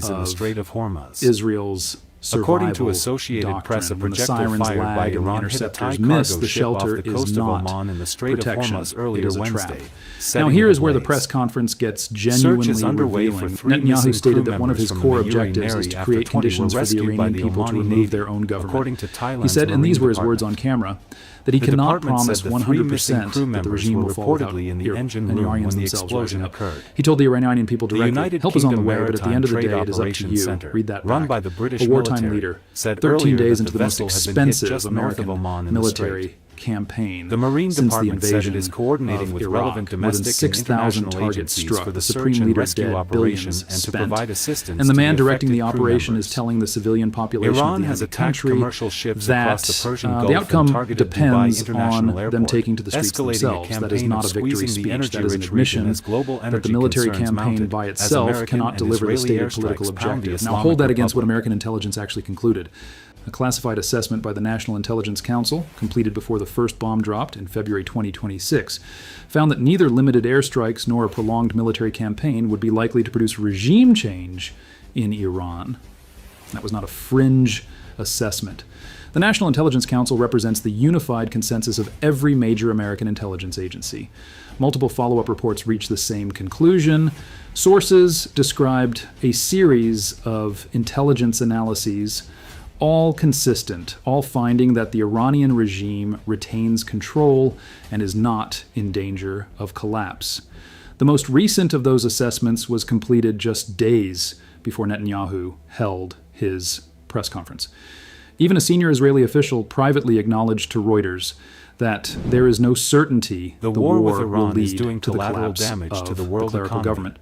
delays in the of Strait of Hormuz. Israel's survival According to Associated doctrine. Press, a When the projectile sirens fired by lag and the Iran hit a interceptors Thai miss, cargo the ship off shelter the is coast of not Oman in the Strait of protection. Hormuz It earlier is a trap. Wednesday. Now here is where the press conference gets genuinely Search is underway revealing. for 3 Netanyahu missing stated crew that one of members his from core the Uri objectives is Neri to after create 20 were conditions for the rescued by Iranian the people to Omani remove Navy, their own government. according to He Thailand's said, and Marine these were his words Department. on camera, that he The cannot department promise said the 3 missing 100% crew that the members regime were will fall without reportedly in the engine and room Iranians when the themselves explosion rising up. occurred. He told the Iranian people The directly, United help is on the Kingdom way, but at the Maritime end of the Trade day, it is up to Operations you. Center, Read that run back. by the British A wartime military, leader, said 13 earlier days that into the the most vessel had been hit expensive just north of American Oman in the Strait. military campaign The Marine since the Department said invasion it is coordinating of with Iraq. relevant More than domestic 6,000 and international targets agencies struck. for the The search Supreme and Leader rescue dead, operation billions and to spent. provide assistance And the to man the directing the affected crew operation members. is telling the civilian population Iran of the has enemy attacked country commercial ships that across the Persian Gulf the and outcome targeted depends Dubai International on Airport, them taking to the streets escalating themselves. a That is campaign not a of victory squeezing the speech. That is an energy-rich admission region as global that the energy military concerns campaign mounted by as itself American cannot and deliver the Israeli stated political airstrikes pound the objective. Now Islamic hold that against what Republic. American intelligence actually concluded. A classified assessment by the National Intelligence Council, completed before the first bomb dropped in February 2026, found that neither limited airstrikes nor a prolonged military campaign would be likely to produce regime change in Iran. That was not a fringe assessment. The National Intelligence Council represents the unified consensus of every major American intelligence agency. Multiple follow-up reports reached the same conclusion. Sources described a series of intelligence analyses, all consistent, all finding that the Iranian regime retains control and is not in danger of collapse. The most recent of those assessments was completed just days before Netanyahu held his press conference. Even a senior Israeli official privately acknowledged to Reuters that there is no certainty The war with will Iran is lead doing to the collateral collapse damage of to the world clerical economy. government.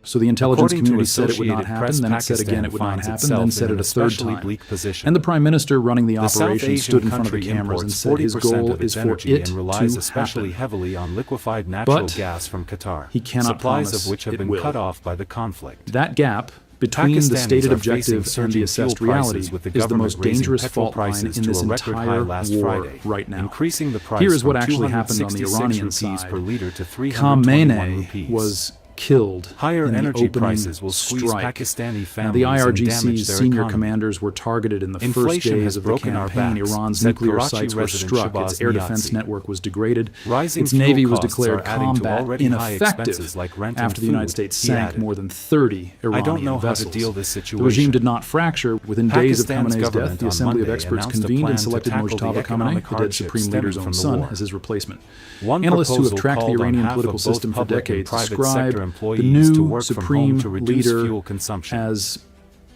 So the intelligence According to community said it would not Associated happen, Press, then it said again it would not Pakistan happen, finds then itself said in it an a third especially time. bleak position. And the prime minister running the The South operation Asian stood in front of the country cameras and imports said his 40% goal of is its for energy it and relies to especially happen. heavily on liquefied natural But gas from Qatar, he cannot supplies promise of which have it been will. cut off by the conflict. That gap between the Pakistanis stated are objective facing and the surging assessed fuel prices, reality with the is the government most raising dangerous petrol fault line prices in to this a record high entire last war Friday, right now. increasing the price Here is what from actually happened on the 266 Iranian rupees side. per liter to 321 rupees. was killed Higher in the energy opening prices will squeeze strike. Pakistani Now, families the and damage IRGC's their senior economy. commanders were targeted in the first Inflation days has of the broken our campaign. backs, Iran's said nuclear Karachi sites were resident struck. Shahbaz Its air defense Niazi. network was degraded. Rising Its navy fuel was costs declared are adding to combat already high ineffective expenses like rent and after the United food, States he sank added. more than 30 Iranian I don't know how to vessels. deal this The situation. regime did not fracture. Within days of Pakistan's Khamenei's death, government the on Assembly of Monday Experts announced a convened plan and to selected tackle the Mojtaba Khamenei, economic the dead hardships Supreme stemming Leader's own from the son, war. as his replacement. One Analysts who have proposal tracked the called on Iranian half political of both system for public and decades private describe sector the employees to new work from Supreme home to reduce Leader fuel consumption. as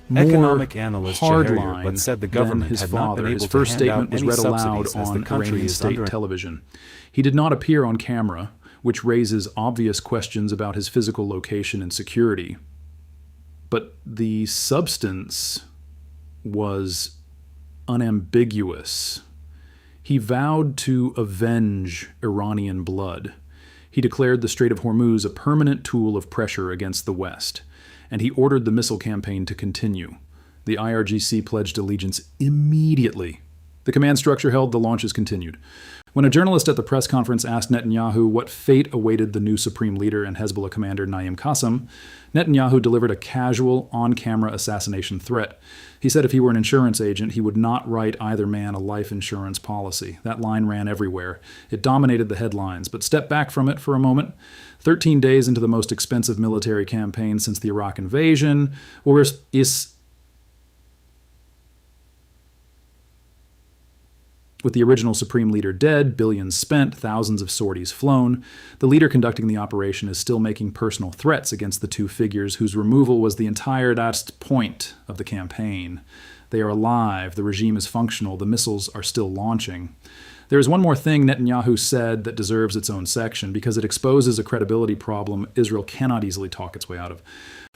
more Economic analyst Shaheriar, hardline but said the than government his had not father. been His able to first hand statement out was any read aloud subsidies as the on country Iranian is state under television. He did not appear on camera, which raises obvious questions about his physical location and security. But the substance was unambiguous. He vowed to avenge Iranian blood. He declared the Strait of Hormuz a permanent tool of pressure against the West, and he ordered the missile campaign to continue. The IRGC pledged allegiance immediately. The command structure held, the launches continued. When a journalist at the press conference asked Netanyahu what fate awaited the new supreme leader and Hezbollah commander Naim Qassem, Netanyahu delivered a casual, on-camera assassination threat. He said if he were an insurance agent, he would not write either man a life insurance policy. That line ran everywhere. It dominated the headlines, but step back from it for a moment. 13 days into the most expensive military campaign since the Iraq invasion, with the original Supreme Leader dead, billions spent, thousands of sorties flown, the leader conducting the operation is still making personal threats against the two figures whose removal was the entire point of the campaign. They are alive, the regime is functional, the missiles are still launching. There is one more thing Netanyahu said that deserves its own section because it exposes a credibility problem Israel cannot easily talk its way out of.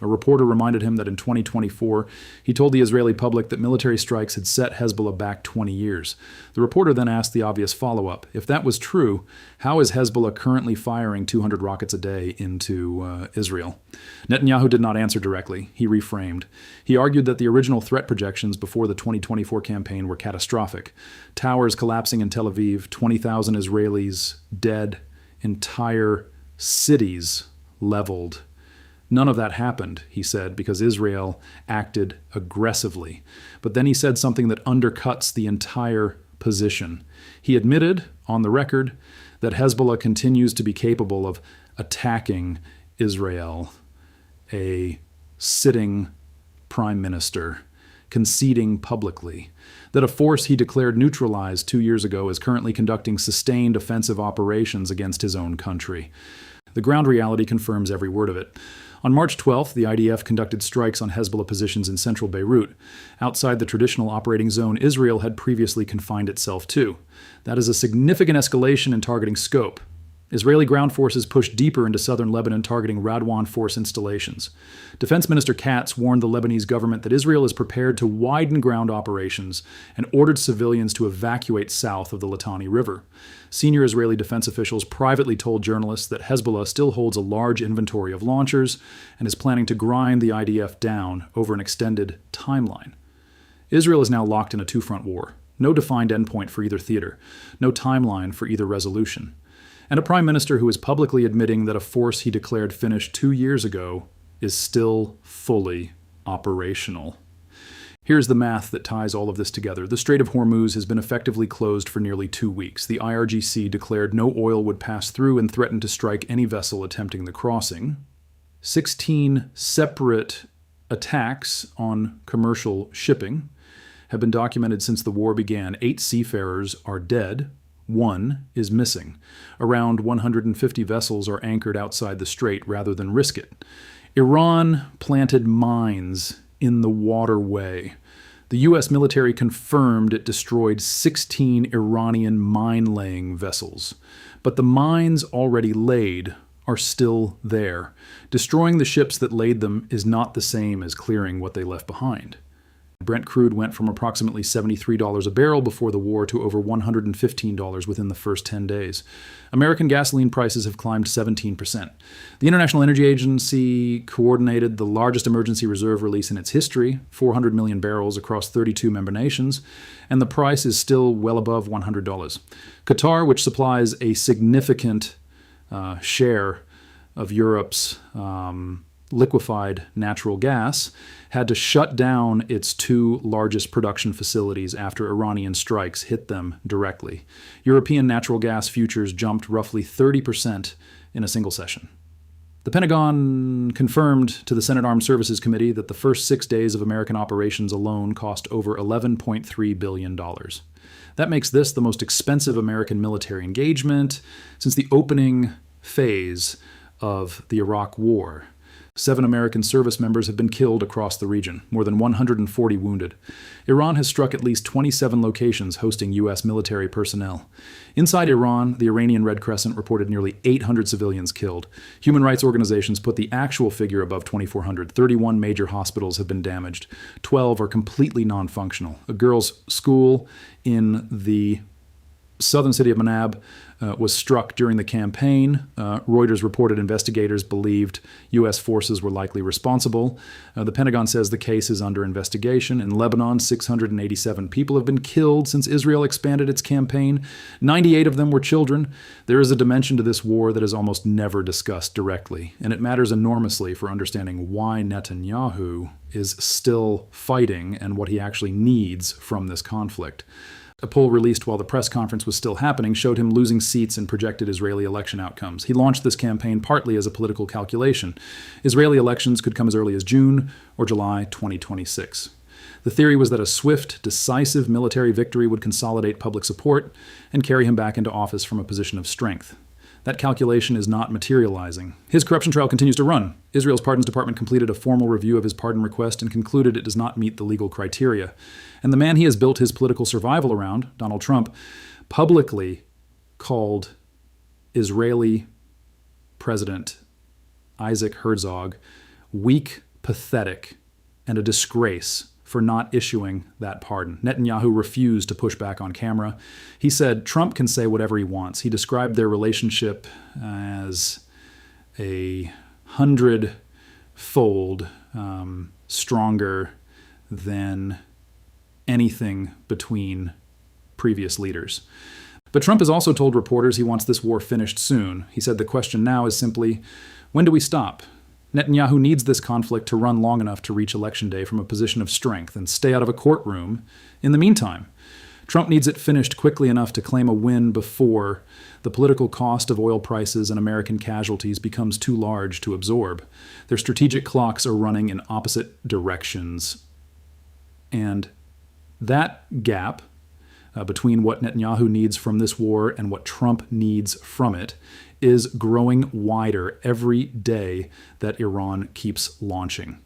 A reporter reminded him that in 2024, he told the Israeli public that military strikes had set Hezbollah back 20 years. The reporter then asked the obvious follow-up. If that was true, how is Hezbollah currently firing 200 rockets a day into Israel? Netanyahu did not answer directly. He reframed. He argued that the original threat projections before the 2024 campaign were catastrophic. Towers collapsing in Tel Aviv, 20,000 Israelis dead, entire cities leveled. None of that happened, he said, because Israel acted aggressively. But then he said something that undercuts the entire position. He admitted, on the record, that Hezbollah continues to be capable of attacking Israel, a sitting prime minister, conceding publicly, that a force he declared neutralized 2 years ago is currently conducting sustained offensive operations against his own country. The ground reality confirms every word of it. On March 12th, the IDF conducted strikes on Hezbollah positions in central Beirut. Outside the traditional operating zone Israel had previously confined itself to. That is a significant escalation in targeting scope. Israeli ground forces pushed deeper into southern Lebanon, targeting Radwan force installations. Defense Minister Katz warned the Lebanese government that Israel is prepared to widen ground operations and ordered civilians to evacuate south of the Litani River. Senior Israeli defense officials privately told journalists that Hezbollah still holds a large inventory of launchers and is planning to grind the IDF down over an extended timeline. Israel is now locked in a two-front war. No defined endpoint for either theater. No timeline for either resolution. And a prime minister who is publicly admitting that a force he declared finished 2 years ago is still fully operational. Here's the math that ties all of this together. The Strait of Hormuz has been effectively closed for nearly 2 weeks. The IRGC declared no oil would pass through and threatened to strike any vessel attempting the crossing. 16 separate attacks on commercial shipping have been documented since the war began. 8 seafarers are dead. 1 is missing. Around 150 vessels are anchored outside the strait rather than risk it. Iran planted mines in the waterway. The U.S. military confirmed it destroyed 16 Iranian mine-laying vessels. But the mines already laid are still there. Destroying the ships that laid them is not the same as clearing what they left behind. Brent crude went from approximately $73 a barrel before the war to over $115 within the first 10 days. American gasoline prices have climbed 17%. The International Energy Agency coordinated the largest emergency reserve release in its history, 400 million barrels across 32 member nations, and the price is still well above $100. Qatar, which supplies a significant share of Europe's liquefied natural gas, had to shut down its 2 largest production facilities after Iranian strikes hit them directly. European natural gas futures jumped roughly 30% in a single session. The Pentagon confirmed to the Senate Armed Services Committee that the first 6 days of American operations alone cost over $11.3 billion. That makes this the most expensive American military engagement since the opening phase of the Iraq War. 7 American service members have been killed across the region, more than 140 wounded. Iran has struck at least 27 locations hosting U.S. military personnel. Inside Iran, the Iranian Red Crescent reported nearly 800 civilians killed. Human rights organizations put the actual figure above 2,400. 31 major hospitals have been damaged. 12 are completely non-functional. A girls' school in the southern city of Manab was struck during the campaign. Reuters reported investigators believed U.S. forces were likely responsible. The Pentagon says the case is under investigation. In Lebanon, 687 people have been killed since Israel expanded its campaign. 98 of them were children. There is a dimension to this war that is almost never discussed directly, and it matters enormously for understanding why Netanyahu is still fighting and what he actually needs from this conflict. A poll released while the press conference was still happening showed him losing seats in projected Israeli election outcomes. He launched this campaign partly as a political calculation. Israeli elections could come as early as June or July 2026. The theory was that a swift, decisive military victory would consolidate public support and carry him back into office from a position of strength. That calculation is not materializing. His corruption trial continues to run. Israel's Pardons Department completed a formal review of his pardon request and concluded it does not meet the legal criteria. And the man he has built his political survival around, Donald Trump, publicly called Israeli President Isaac Herzog weak, pathetic, and a disgrace for not issuing that pardon. Netanyahu refused to push back on camera. He said Trump can say whatever he wants. He described their relationship as a 100-fold stronger than anything between previous leaders. But Trump has also told reporters he wants this war finished soon. He said the question now is simply, when do we stop? Netanyahu needs this conflict to run long enough to reach Election Day from a position of strength and stay out of a courtroom in the meantime. Trump needs it finished quickly enough to claim a win before the political cost of oil prices and American casualties becomes too large to absorb. Their strategic clocks are running in opposite directions. And that gap between what Netanyahu needs from this war and what Trump needs from it is growing wider every day that Iran keeps launching.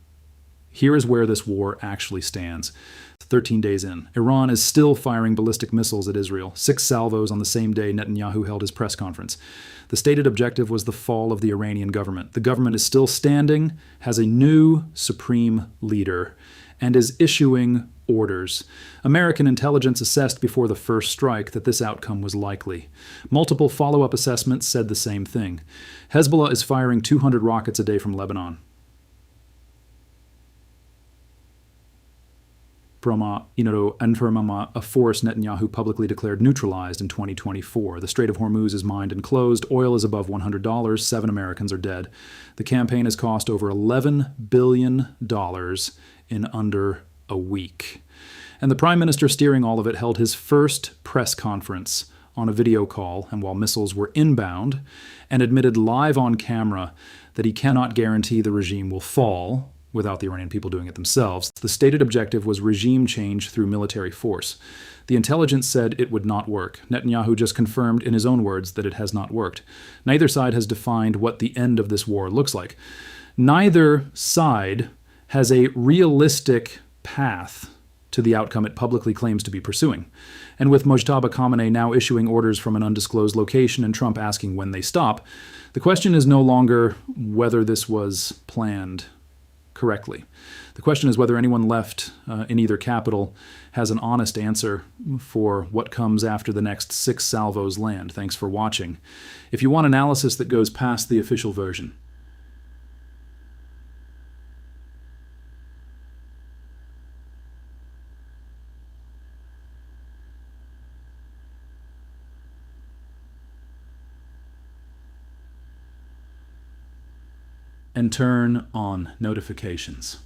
Here is where this war actually stands. 13 days in, Iran is still firing ballistic missiles at Israel, 6 salvos on the same day Netanyahu held his press conference. The stated objective was the fall of the Iranian government. The government is still standing, has a new supreme leader, and is issuing orders. American intelligence assessed before the first strike that this outcome was likely. Multiple follow-up assessments said the same thing. Hezbollah is firing 200 rockets a day from Lebanon. A force Netanyahu publicly declared neutralized in 2024. The Strait of Hormuz is mined and closed. Oil is above $100. 7 Americans are dead. The campaign has cost over $11 billion in under a week. And the prime minister steering all of it held his first press conference on a video call and while missiles were inbound, and admitted live on camera that he cannot guarantee the regime will fall without the Iranian people doing it themselves. The stated objective was regime change through military force. The intelligence said it would not work. Netanyahu just confirmed in his own words that it has not worked. Neither side has defined what the end of this war looks like. Neither side has a realistic path to the outcome it publicly claims to be pursuing. And with Mojtaba Khamenei now issuing orders from an undisclosed location and Trump asking when they stop, the question is no longer whether this was planned correctly. The question is whether anyone left in either capital has an honest answer for what comes after the next 6 salvos land. Thanks for watching. If you want analysis that goes past the official version, and turn on notifications.